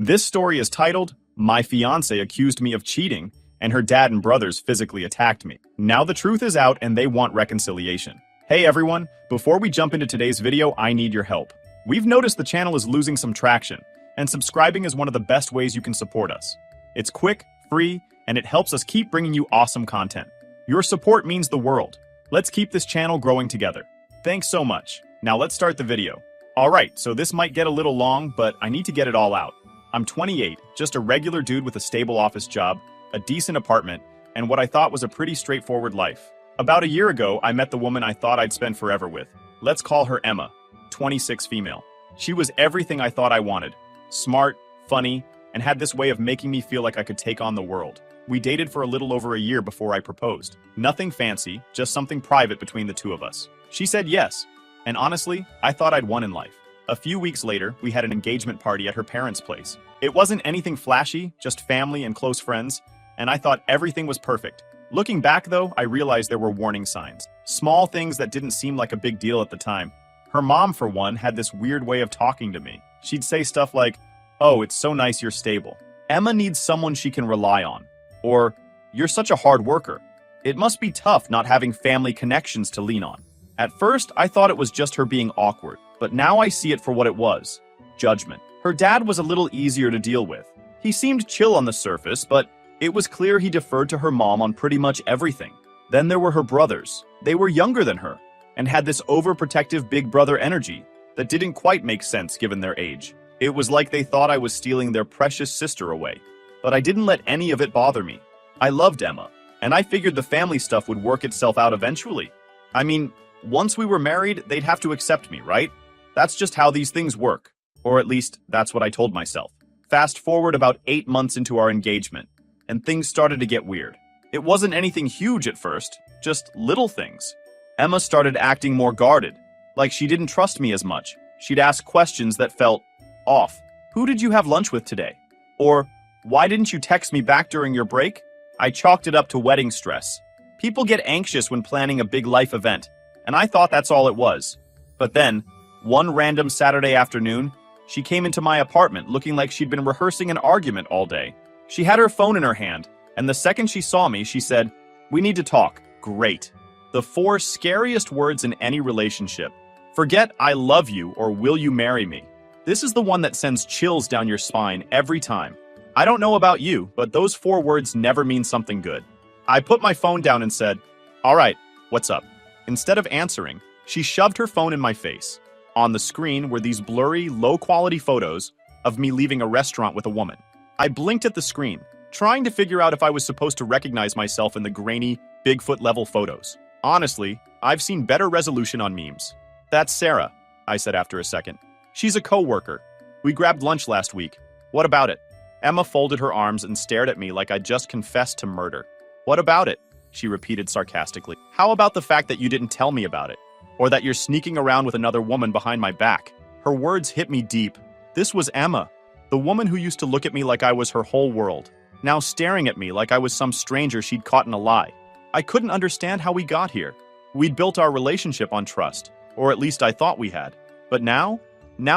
This story is titled, My Fiancé Accused Me of Cheating, and Her Dad and Brothers Physically Attacked Me. Now the truth is out and they want reconciliation. Hey everyone, before we jump into today's video, I need your help. We've noticed the channel is losing some traction, and subscribing is one of the best ways you can support us. It's quick, free, and it helps us keep bringing you awesome content. Your support means the world. Let's keep this channel growing together. Thanks so much. Now let's start the video. Alright, so this might get a little long, but I need to get it all out. I'm 28, just a regular dude with a stable office job, a decent apartment, and what I thought was a pretty straightforward life. About a year ago, I met the woman I thought I'd spend forever with. Let's call her Emma, 26 female. She was everything I thought I wanted. Smart, funny, and had this way of making me feel like I could take on the world. We dated for a little over a year before I proposed. Nothing fancy, just something private between the two of us. She said yes, and honestly, I thought I'd won in life. A few weeks later, we had an engagement party at her parents' place. It wasn't anything flashy, just family and close friends, and I thought everything was perfect. Looking back though, I realized there were warning signs. Small things that didn't seem like a big deal at the time. Her mom, for one, had this weird way of talking to me. She'd say stuff like, "Oh, it's so nice you're stable. Emma needs someone she can rely on." Or, "You're such a hard worker. It must be tough not having family connections to lean on." At first, I thought it was just her being awkward, but now I see it for what it was. Judgment. Her dad was a little easier to deal with. He seemed chill on the surface, but it was clear he deferred to her mom on pretty much everything. Then there were her brothers. They were younger than her, and had this overprotective big brother energy that didn't quite make sense given their age. It was like they thought I was stealing their precious sister away. But I didn't let any of it bother me. I loved Emma, and I figured the family stuff would work itself out eventually. I mean, once we were married, they'd have to accept me, right? That's just how these things work. Or at least, that's what I told myself. Fast forward about 8 months into our engagement, and things started to get weird. It wasn't anything huge at first, just little things. Emma started acting more guarded, like she didn't trust me as much. She'd ask questions that felt off. "Who did you have lunch with today?" Or, "Why didn't you text me back during your break?" I chalked it up to wedding stress. People get anxious when planning a big life event, and I thought that's all it was. But then, one random Saturday afternoon, she came into my apartment looking like she'd been rehearsing an argument all day. She had her phone in her hand, and the second she saw me, she said, "We need to talk." Great. The 4 scariest words in any relationship. Forget "I love you" or "will you marry me." This is the one that sends chills down your spine every time. I don't know about you, but those 4 words never mean something good. I put my phone down and said, "All right, what's up?" Instead of answering, she shoved her phone in my face. On the screen were these blurry, low-quality photos of me leaving a restaurant with a woman. I blinked at the screen, trying to figure out if I was supposed to recognize myself in the grainy, Bigfoot-level photos. Honestly, I've seen better resolution on memes. "That's Sarah," I said after a second. "She's a co-worker. We grabbed lunch last week. What about it?" Emma folded her arms and stared at me like I'd just confessed to murder. "What about it?" she repeated sarcastically. "How about the fact that you didn't tell me about it? Or that you're sneaking around with another woman behind my back?" Her words hit me deep. This was Emma, the woman who used to look at me like I was her whole world, now staring at me like I was some stranger she'd caught in a lie. I couldn't understand how we got here. We'd built our relationship on trust, or at least I thought we had. But now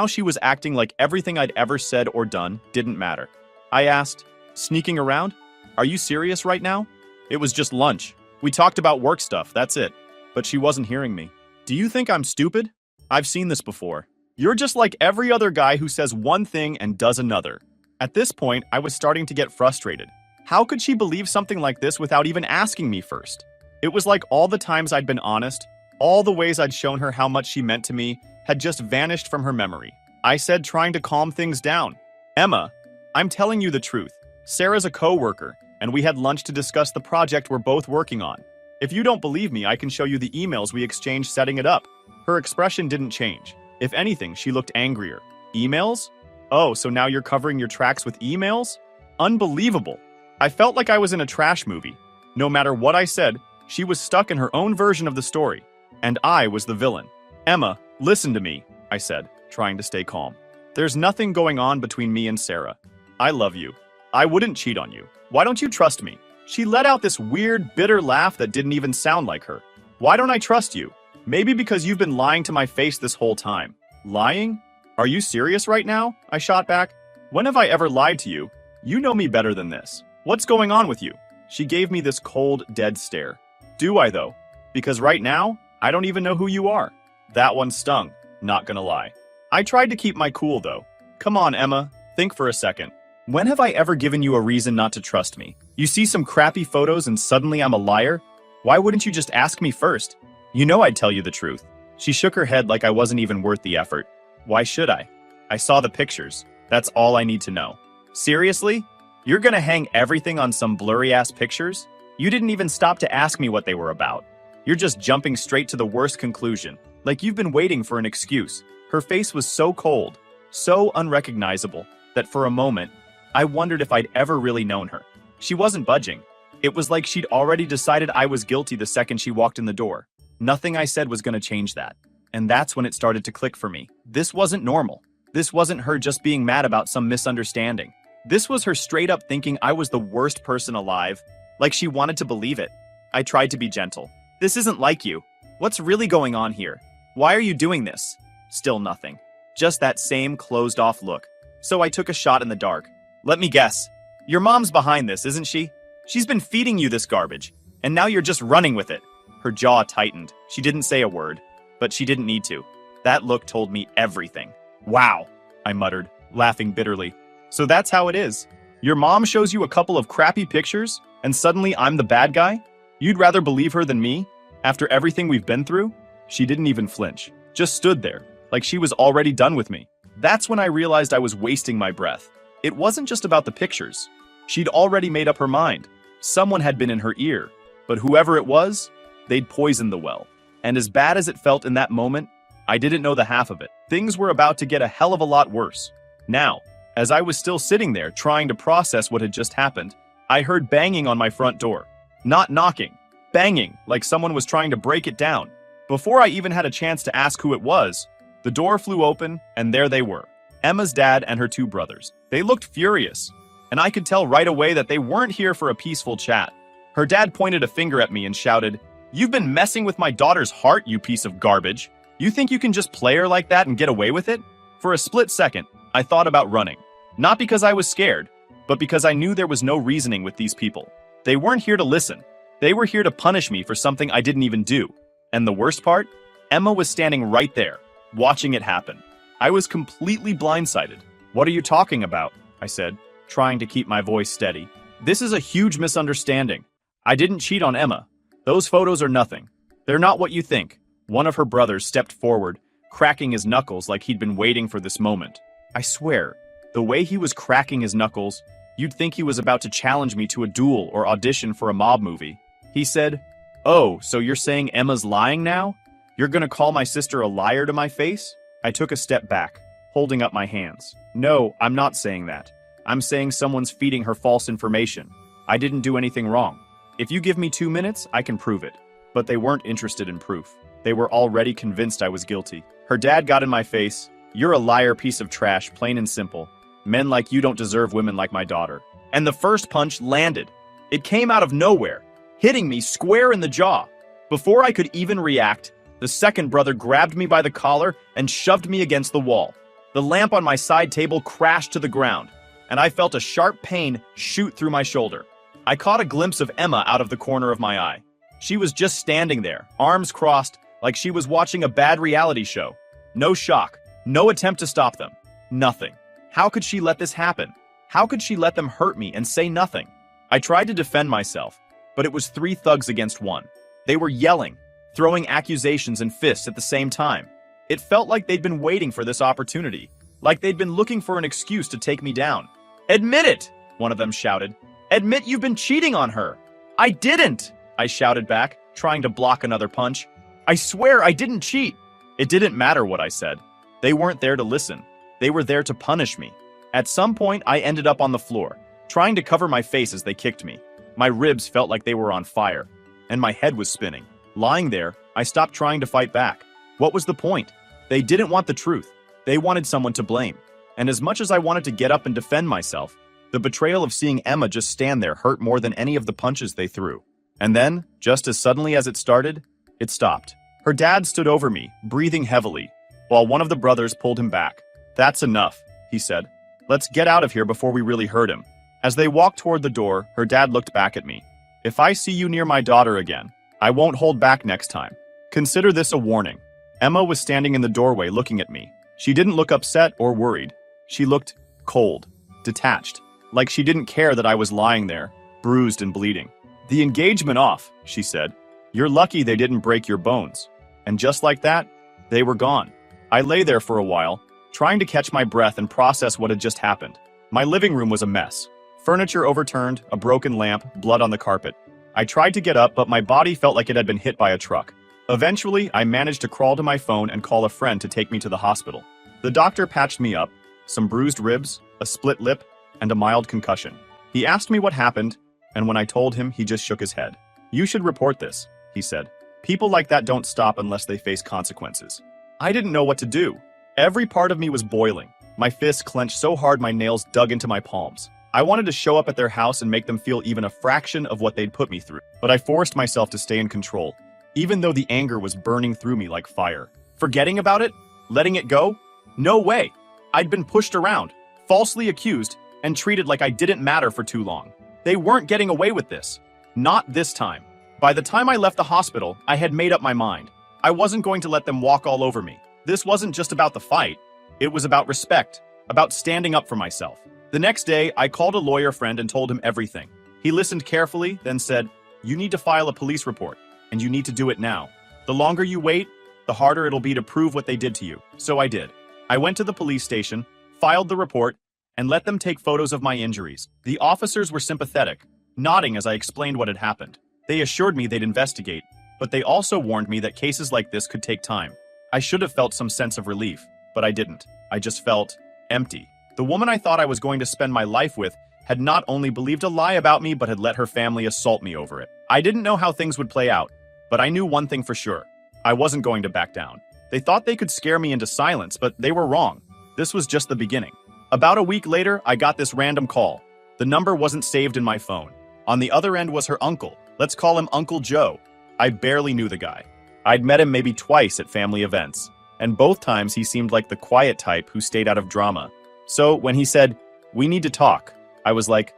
she was acting like everything I'd ever said or done didn't matter. I asked, "Sneaking around? Are you serious right now?" "It was just lunch. We talked about work stuff, that's it." But she wasn't hearing me. "Do you think I'm stupid? I've seen this before. You're just like every other guy who says one thing and does another." At this point, I was starting to get frustrated. How could she believe something like this without even asking me first? It was like all the times I'd been honest, all the ways I'd shown her how much she meant to me, had just vanished from her memory. I said, trying to calm things down, "Emma, I'm telling you the truth. Sarah's a co-worker, and we had lunch to discuss the project we're both working on. If you don't believe me, I can show you the emails we exchanged setting it up." Her expression didn't change. If anything, she looked angrier. "Emails? Oh, so now you're covering your tracks with emails? Unbelievable." I felt like I was in a trash movie. No matter what I said, she was stuck in her own version of the story, and I was the villain. "Emma, listen to me," I said, trying to stay calm. "There's nothing going on between me and Sarah. I love you. I wouldn't cheat on you. Why don't you trust me?" She let out this weird, bitter laugh that didn't even sound like her. "Why don't I trust you? Maybe because you've been lying to my face this whole time." "Lying? Are you serious right now?" I shot back. When have I ever lied to you? You know me better than this. What's going on with you? She gave me this cold, dead stare. Do I, though? Because right now, I don't even know who you are. That one stung, not gonna lie. I tried to keep my cool, though. Come on, Emma, think for a second. When have I ever given you a reason not to trust me? You see some crappy photos and suddenly I'm a liar? Why wouldn't you just ask me first? You know I'd tell you the truth. She shook her head like I wasn't even worth the effort. Why should I? I saw the pictures. That's all I need to know. Seriously? You're gonna hang everything on some blurry-ass pictures? You didn't even stop to ask me what they were about. You're just jumping straight to the worst conclusion, like you've been waiting for an excuse. Her face was so cold, so unrecognizable, that for a moment, I wondered if I'd ever really known her. She wasn't budging. It was like she'd already decided I was guilty the second she walked in the door. Nothing I said was gonna change that. And that's when it started to click for me. This wasn't normal. This wasn't her just being mad about some misunderstanding. This was her straight up thinking I was the worst person alive, like she wanted to believe it. I tried to be gentle. This isn't like you. What's really going on here? Why are you doing this? Still nothing. Just that same closed off look. So I took a shot in the dark. Let me guess. Your mom's behind this, isn't she? She's been feeding you this garbage, and now you're just running with it. Her jaw tightened. She didn't say a word, but she didn't need to. That look told me everything. Wow, I muttered, laughing bitterly. So that's how it is. Your mom shows you a couple of crappy pictures, and suddenly I'm the bad guy? You'd rather believe her than me? After everything we've been through? She didn't even flinch, just stood there, like she was already done with me. That's when I realized I was wasting my breath. It wasn't just about the pictures. She'd already made up her mind. Someone had been in her ear, but whoever it was, they'd poisoned the well. And as bad as it felt in that moment, I didn't know the half of it. Things were about to get a hell of a lot worse. Now, as I was still sitting there trying to process what had just happened, I heard banging on my front door. Not knocking, banging, like someone was trying to break it down. Before I even had a chance to ask who it was, the door flew open, and there they were. Emma's dad and her two brothers. They looked furious, and I could tell right away that they weren't here for a peaceful chat. Her dad pointed a finger at me and shouted, "You've been messing with my daughter's heart, you piece of garbage. You think you can just play her like that and get away with it?" For a split second, I thought about running. Not because I was scared, but because I knew there was no reasoning with these people. They weren't here to listen. They were here to punish me for something I didn't even do. And the worst part? Emma was standing right there, watching it happen. I was completely blindsided. "What are you talking about?" I said, trying to keep my voice steady. "This is a huge misunderstanding. I didn't cheat on Emma. Those photos are nothing. They're not what you think." One of her brothers stepped forward, cracking his knuckles like he'd been waiting for this moment. I swear, the way he was cracking his knuckles, you'd think he was about to challenge me to a duel or audition for a mob movie. He said, "Oh, so you're saying Emma's lying now? You're gonna call my sister a liar to my face?" I took a step back, holding up my hands. "No, I'm not saying that. I'm saying someone's feeding her false information. I didn't do anything wrong. If you give me 2 minutes, I can prove it." But they weren't interested in proof. They were already convinced I was guilty. Her dad got in my face. "You're a liar, piece of trash, plain and simple. Men like you don't deserve women like my daughter." And the first punch landed. It came out of nowhere, hitting me square in the jaw. Before I could even react, the second brother grabbed me by the collar and shoved me against the wall. The lamp on my side table crashed to the ground, and I felt a sharp pain shoot through my shoulder. I caught a glimpse of Emma out of the corner of my eye. She was just standing there, arms crossed, like she was watching a bad reality show. No shock, no attempt to stop them. Nothing. How could she let this happen? How could she let them hurt me and say nothing? I tried to defend myself, but it was 3 thugs against 1. They were yelling, throwing accusations and fists at the same time. It felt like they'd been waiting for this opportunity, like they'd been looking for an excuse to take me down. "Admit it!" one of them shouted. "Admit you've been cheating on her!" "I didn't!" I shouted back, trying to block another punch. "I swear I didn't cheat!" It didn't matter what I said. They weren't there to listen. They were there to punish me. At some point, I ended up on the floor, trying to cover my face as they kicked me. My ribs felt like they were on fire, and my head was spinning. Lying there, I stopped trying to fight back. What was the point? They didn't want the truth. They wanted someone to blame. And as much as I wanted to get up and defend myself, the betrayal of seeing Emma just stand there hurt more than any of the punches they threw. And then, just as suddenly as it started, it stopped. Her dad stood over me, breathing heavily, while one of the brothers pulled him back. "That's enough," he said. Let's get out of here before we really hurt him. As they walked toward the door, her dad looked back at me. If I see you near my daughter again, I won't hold back next time. Consider this a warning. Emma was standing in the doorway looking at me. She didn't look upset or worried. She looked cold, detached, like she didn't care that I was lying there, bruised and bleeding. The engagement off, she said. You're lucky they didn't break your bones. And just like that, they were gone. I lay there for a while, trying to catch my breath and process what had just happened. My living room was a mess. Furniture overturned, a broken lamp, blood on the carpet. I tried to get up, but my body felt like it had been hit by a truck. Eventually, I managed to crawl to my phone and call a friend to take me to the hospital. The doctor patched me up, some bruised ribs, a split lip, and a mild concussion. He asked me what happened, and when I told him, he just shook his head. You should report this, he said. People like that don't stop unless they face consequences. I didn't know what to do. Every part of me was boiling. My fists clenched so hard my nails dug into my palms. I wanted to show up at their house and make them feel even a fraction of what they'd put me through. But I forced myself to stay in control, even though the anger was burning through me like fire. Forgetting about it? Letting it go? No way. I'd been pushed around, falsely accused, and treated like I didn't matter for too long. They weren't getting away with this. Not this time. By the time I left the hospital, I had made up my mind. I wasn't going to let them walk all over me. This wasn't just about the fight. It was about respect, about standing up for myself. The next day, I called a lawyer friend and told him everything. He listened carefully, then said, "You need to file a police report, and you need to do it now. The longer you wait, the harder it'll be to prove what they did to you." So I did. I went to the police station, filed the report, and let them take photos of my injuries. The officers were sympathetic, nodding as I explained what had happened. They assured me they'd investigate, but they also warned me that cases like this could take time. I should have felt some sense of relief, but I didn't. I just felt empty. The woman I thought I was going to spend my life with had not only believed a lie about me, but had let her family assault me over it. I didn't know how things would play out, but I knew one thing for sure. I wasn't going to back down. They thought they could scare me into silence, but they were wrong. This was just the beginning. About a week later, I got this random call. The number wasn't saved in my phone. On the other end was her uncle. Let's call him Uncle Joe. I barely knew the guy. I'd met him maybe twice at family events, and both times he seemed like the quiet type who stayed out of drama. So when he said, "We need to talk," I was like,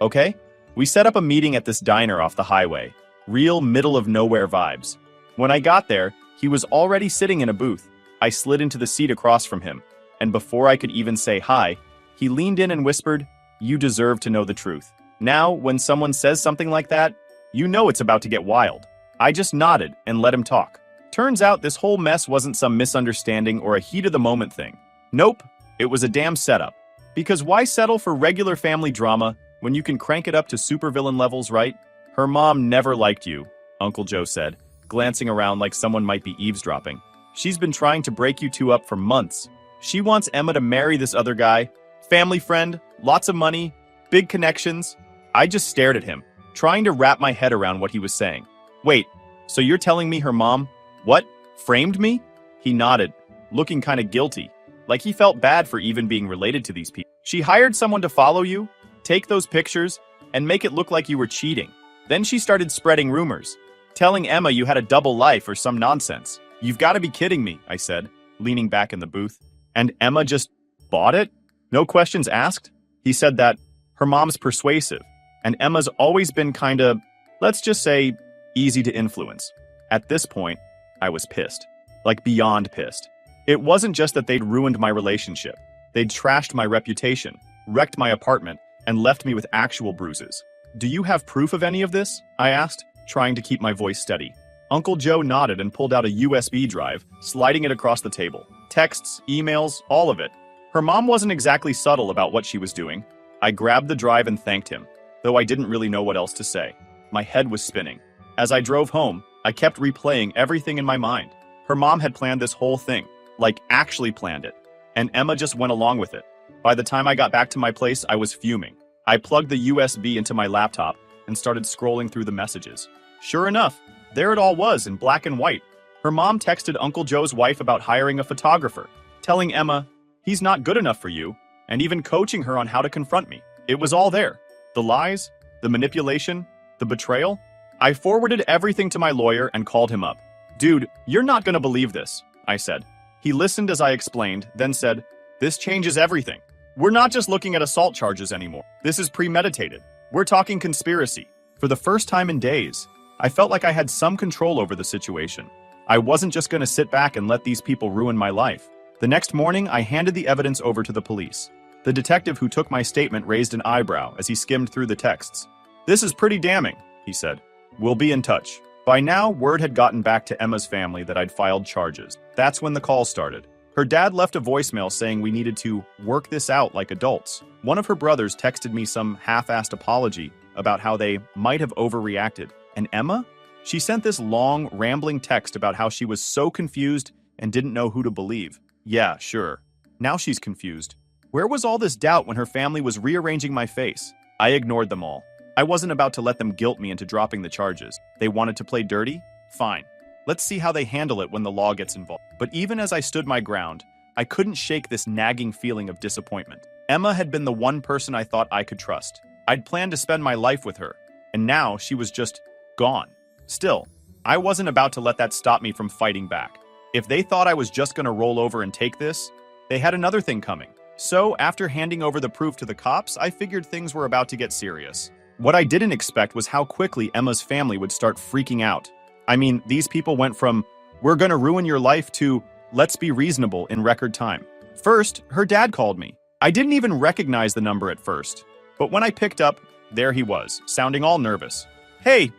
okay? We set up a meeting at this diner off the highway. Real middle-of-nowhere vibes. When I got there, he was already sitting in a booth. I slid into the seat across from him, and before I could even say hi, he leaned in and whispered, "You deserve to know the truth." Now, when someone says something like that, you know it's about to get wild. I just nodded and let him talk. Turns out this whole mess wasn't some misunderstanding or a heat-of-the-moment thing. Nope, it was a damn setup. Because why settle for regular family drama when you can crank it up to supervillain levels, right? Her mom never liked you, Uncle Joe said, glancing around like someone might be eavesdropping. She's been trying to break you two up for months. She wants Emma to marry this other guy. Family friend, lots of money, big connections. I just stared at him, trying to wrap my head around what he was saying. Wait, so you're telling me her mom, what, framed me? He nodded, looking kind of guilty, like he felt bad for even being related to these people. She hired someone to follow you, take those pictures, and make it look like you were cheating. Then she started spreading rumors, telling Emma you had a double life or some nonsense. You've got to be kidding me, I said, leaning back in the booth. And Emma just bought it? No questions asked? He said that her mom's persuasive, and Emma's always been kinda, let's just say, easy to influence. At this point, I was pissed. Like beyond pissed. It wasn't just that they'd ruined my relationship. They'd trashed my reputation, wrecked my apartment, and left me with actual bruises. Do you have proof of any of this? I asked, trying to keep my voice steady. Uncle Joe nodded and pulled out a USB drive, sliding it across the table. Texts, emails, all of it. Her mom wasn't exactly subtle about what she was doing. I grabbed the drive and thanked him, though I didn't really know what else to say. My head was spinning. As I drove home, I kept replaying everything in my mind. Her mom had planned this whole thing, like actually planned it, and Emma just went along with it. By the time I got back to my place, I was fuming. I plugged the USB into my laptop and started scrolling through the messages. Sure enough, there it all was in black and white. Her mom texted Uncle Joe's wife about hiring a photographer, telling Emma, he's not good enough for you, and even coaching her on how to confront me. It was all there. The lies, the manipulation, the betrayal. I forwarded everything to my lawyer and called him up. Dude, you're not gonna believe this, I said. He listened as I explained, then said, this changes everything. We're not just looking at assault charges anymore. This is premeditated. We're talking conspiracy. For the first time in days, I felt like I had some control over the situation. I wasn't just going to sit back and let these people ruin my life. The next morning, I handed the evidence over to the police. The detective who took my statement raised an eyebrow as he skimmed through the texts. "This is pretty damning," he said. "We'll be in touch." By now, word had gotten back to Emma's family that I'd filed charges. That's when the call started. Her dad left a voicemail saying we needed to work this out like adults. One of her brothers texted me some half-assed apology about how they might have overreacted. And Emma? She sent this long, rambling text about how she was so confused and didn't know who to believe. Yeah, sure. Now she's confused. Where was all this doubt when her family was rearranging my face? I ignored them all. I wasn't about to let them guilt me into dropping the charges. They wanted to play dirty? Fine. Let's see how they handle it when the law gets involved. But even as I stood my ground, I couldn't shake this nagging feeling of disappointment. Emma had been the one person I thought I could trust. I'd planned to spend my life with her, and now she was just gone. Still, I wasn't about to let that stop me from fighting back. If they thought I was just going to roll over and take this, they had another thing coming. So, after handing over the proof to the cops, I figured things were about to get serious. What I didn't expect was how quickly Emma's family would start freaking out. I mean, these people went from, "We're gonna ruin your life," to, "Let's be reasonable," in record time. First, her dad called me. I didn't even recognize the number at first. But when I picked up, there he was, sounding all nervous. "Hey,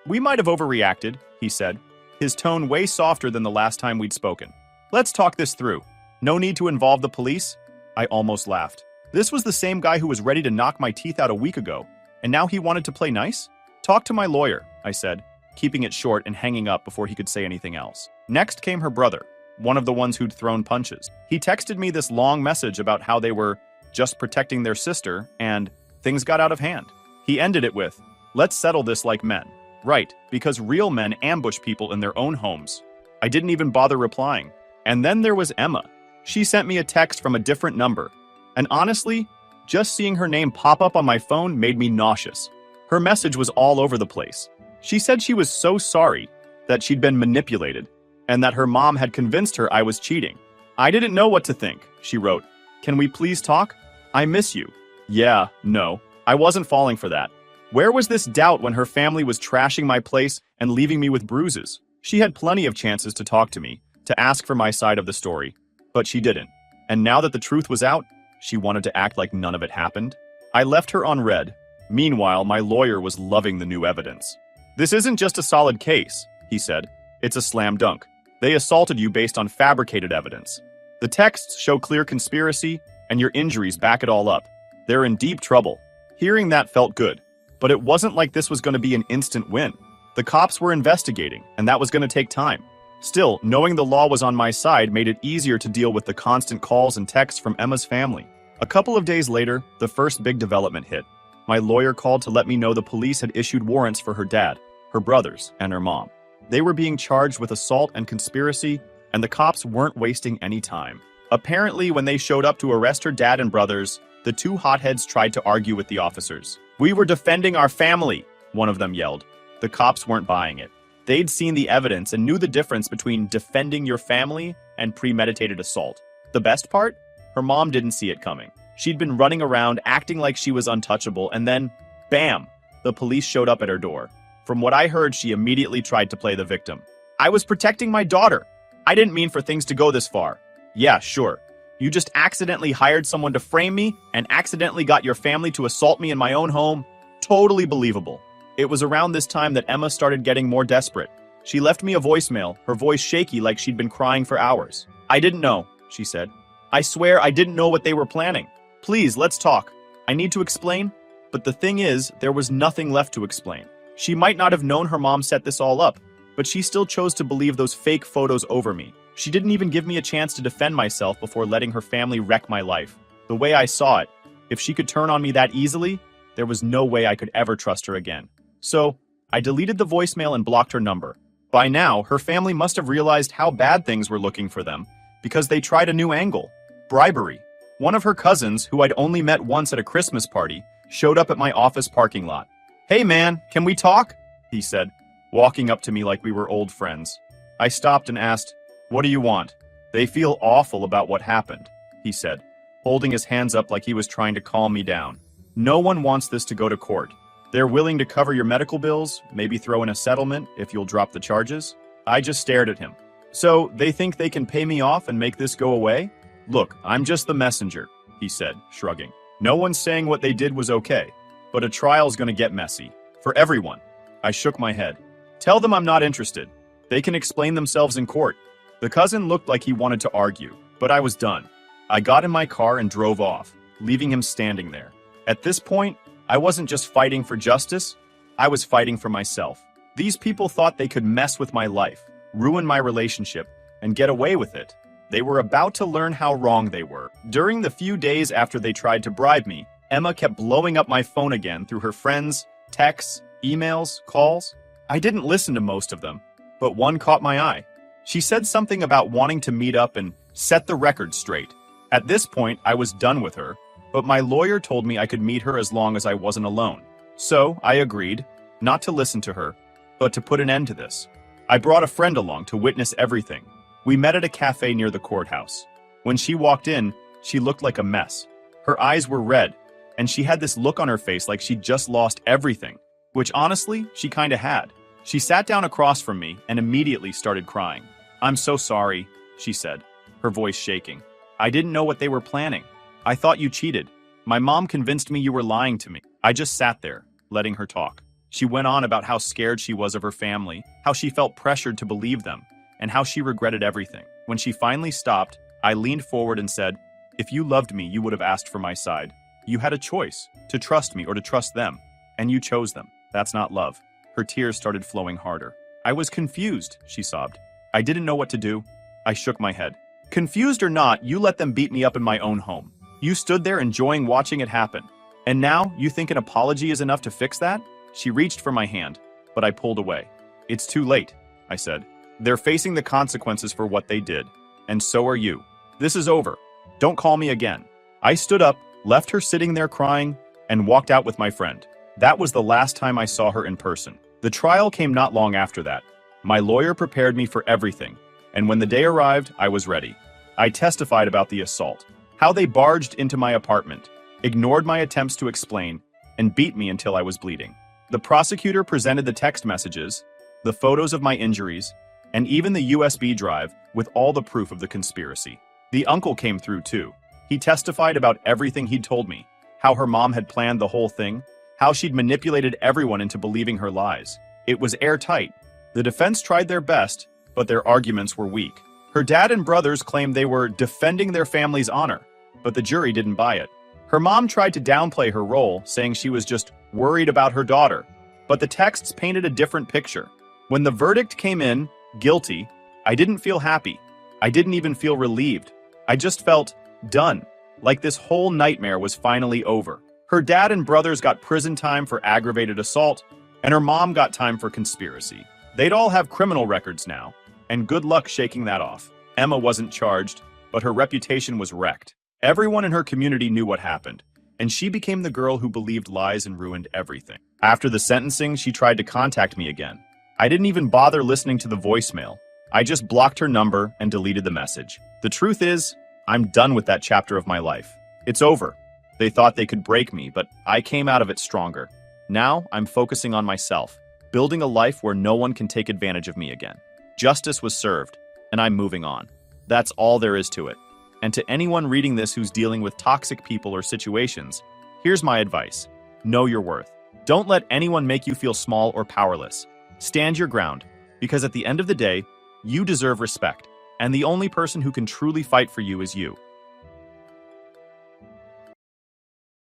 we might have overreacted," he said, his tone way softer than the last time we'd spoken. "Let's talk this through. No need to involve the police?" I almost laughed. This was the same guy who was ready to knock my teeth out a week ago, and now he wanted to play nice? "Talk to my lawyer," I said, keeping it short and hanging up before he could say anything else. Next came her brother, one of the ones who'd thrown punches. He texted me this long message about how they were just protecting their sister, and things got out of hand. He ended it with, "Let's settle this like men." Right, because real men ambush people in their own homes. I didn't even bother replying. And then there was Emma. She sent me a text from a different number. And honestly, just seeing her name pop up on my phone made me nauseous. Her message was all over the place. She said she was so sorry that she'd been manipulated, and that her mom had convinced her I was cheating. "I didn't know what to think," she wrote. "Can we please talk? I miss you." Yeah, no, I wasn't falling for that. Where was this doubt when her family was trashing my place and leaving me with bruises? She had plenty of chances to talk to me, to ask for my side of the story, but she didn't. And now that the truth was out, she wanted to act like none of it happened. I left her on red. Meanwhile, my lawyer was loving the new evidence. "This isn't just a solid case," he said. "It's a slam dunk. They assaulted you based on fabricated evidence. The texts show clear conspiracy, and your injuries back it all up. They're in deep trouble." Hearing that felt good, but it wasn't like this was going to be an instant win. The cops were investigating, and that was going to take time. Still, knowing the law was on my side made it easier to deal with the constant calls and texts from Emma's family. A couple of days later, the first big development hit. My lawyer called to let me know the police had issued warrants for her dad, her brothers, and her mom. They were being charged with assault and conspiracy, and the cops weren't wasting any time. Apparently, when they showed up to arrest her dad and brothers, the two hotheads tried to argue with the officers. "We were defending our family," one of them yelled. The cops weren't buying it. They'd seen the evidence and knew the difference between defending your family and premeditated assault. The best part? Her mom didn't see it coming. She'd been running around acting like she was untouchable, and then, bam, the police showed up at her door. From what I heard, she immediately tried to play the victim. "I was protecting my daughter. I didn't mean for things to go this far." "Yeah, sure. You just accidentally hired someone to frame me and accidentally got your family to assault me in my own home. Totally believable." It was around this time that Emma started getting more desperate. She left me a voicemail, her voice shaky like she'd been crying for hours. "I didn't know," she said. "I swear I didn't know what they were planning. Please, let's talk. I need to explain." But the thing is, there was nothing left to explain. She might not have known her mom set this all up, but she still chose to believe those fake photos over me. She didn't even give me a chance to defend myself before letting her family wreck my life. The way I saw it, if she could turn on me that easily, there was no way I could ever trust her again. So, I deleted the voicemail and blocked her number. By now, her family must have realized how bad things were looking for them, because they tried a new angle. Bribery. One of her cousins, who I'd only met once at a Christmas party, showed up at my office parking lot. "Hey man, can we talk?" he said, walking up to me like we were old friends. I stopped and asked, "What do you want?" "They feel awful about what happened," he said. holding his hands up like he was trying to calm me down. No one wants this to go to court. They're willing to cover your medical bills, maybe throw in a settlement if you'll drop the charges. I just stared at him. So, they think they can pay me off and make this go away? Look, I'm just the messenger, he said, shrugging. No one's saying what they did was okay, but a trial's gonna get messy. For everyone. I shook my head. Tell them I'm not interested. They can explain themselves in court. The cousin looked like he wanted to argue, but I was done. I got in my car and drove off, leaving him standing there. At this point, I wasn't just fighting for justice, I was fighting for myself. These people thought they could mess with my life, ruin my relationship, and get away with it. They were about to learn how wrong they were. During the few days after they tried to bribe me, Emma kept blowing up my phone again through her friends, texts, emails, calls. I didn't listen to most of them, but one caught my eye. She said something about wanting to meet up and set the record straight. At this point, I was done with her, but my lawyer told me I could meet her as long as I wasn't alone. So, I agreed, not to listen to her, but to put an end to this. I brought a friend along to witness everything. We met at a cafe near the courthouse. When she walked in, she looked like a mess. Her eyes were red, and she had this look on her face like she'd just lost everything, which honestly, she kinda had. She sat down across from me and immediately started crying. "I'm so sorry," she said, her voice shaking. "I didn't know what they were planning. I thought you cheated. My mom convinced me you were lying to me." I just sat there, letting her talk. She went on about how scared she was of her family, how she felt pressured to believe them, and how she regretted everything. When she finally stopped, I leaned forward and said, "If you loved me, you would have asked for my side. You had a choice, to trust me or to trust them, and you chose them. That's not love." Her tears started flowing harder. "I was confused," she sobbed. "I didn't know what to do." I shook my head. "Confused or not, you let them beat me up in my own home. You stood there enjoying watching it happen. And now, you think an apology is enough to fix that?" She reached for my hand, but I pulled away. "It's too late," I said. "They're facing the consequences for what they did, and so are you. This is over. Don't call me again." I stood up, left her sitting there crying, and walked out with my friend. That was the last time I saw her in person. The trial came not long after that. My lawyer prepared me for everything, and when the day arrived, I was ready. I testified about the assault, how they barged into my apartment, ignored my attempts to explain, and beat me until I was bleeding. The prosecutor presented the text messages, the photos of my injuries, and even the USB drive with all the proof of the conspiracy. The uncle came through too. He testified about everything he'd told me, how her mom had planned the whole thing, how she'd manipulated everyone into believing her lies. It was airtight. The defense tried their best, but their arguments were weak. Her dad and brothers claimed they were defending their family's honor, but the jury didn't buy it. Her mom tried to downplay her role, saying she was just worried about her daughter, but the texts painted a different picture. When the verdict came in, guilty, I didn't feel happy. I didn't even feel relieved. I just felt done, like this whole nightmare was finally over. Her dad and brothers got prison time for aggravated assault, and her mom got time for conspiracy. They'd all have criminal records now, and good luck shaking that off. Emma wasn't charged, but her reputation was wrecked. Everyone in her community knew what happened, and she became the girl who believed lies and ruined everything. After the sentencing, she tried to contact me again. I didn't even bother listening to the voicemail. I just blocked her number and deleted the message. The truth is, I'm done with that chapter of my life. It's over. They thought they could break me, but I came out of it stronger. Now, I'm focusing on myself, building a life where no one can take advantage of me again. Justice was served, and I'm moving on. That's all there is to it. And to anyone reading this who's dealing with toxic people or situations, here's my advice. Know your worth. Don't let anyone make you feel small or powerless. Stand your ground, because at the end of the day, you deserve respect, and the only person who can truly fight for you is you.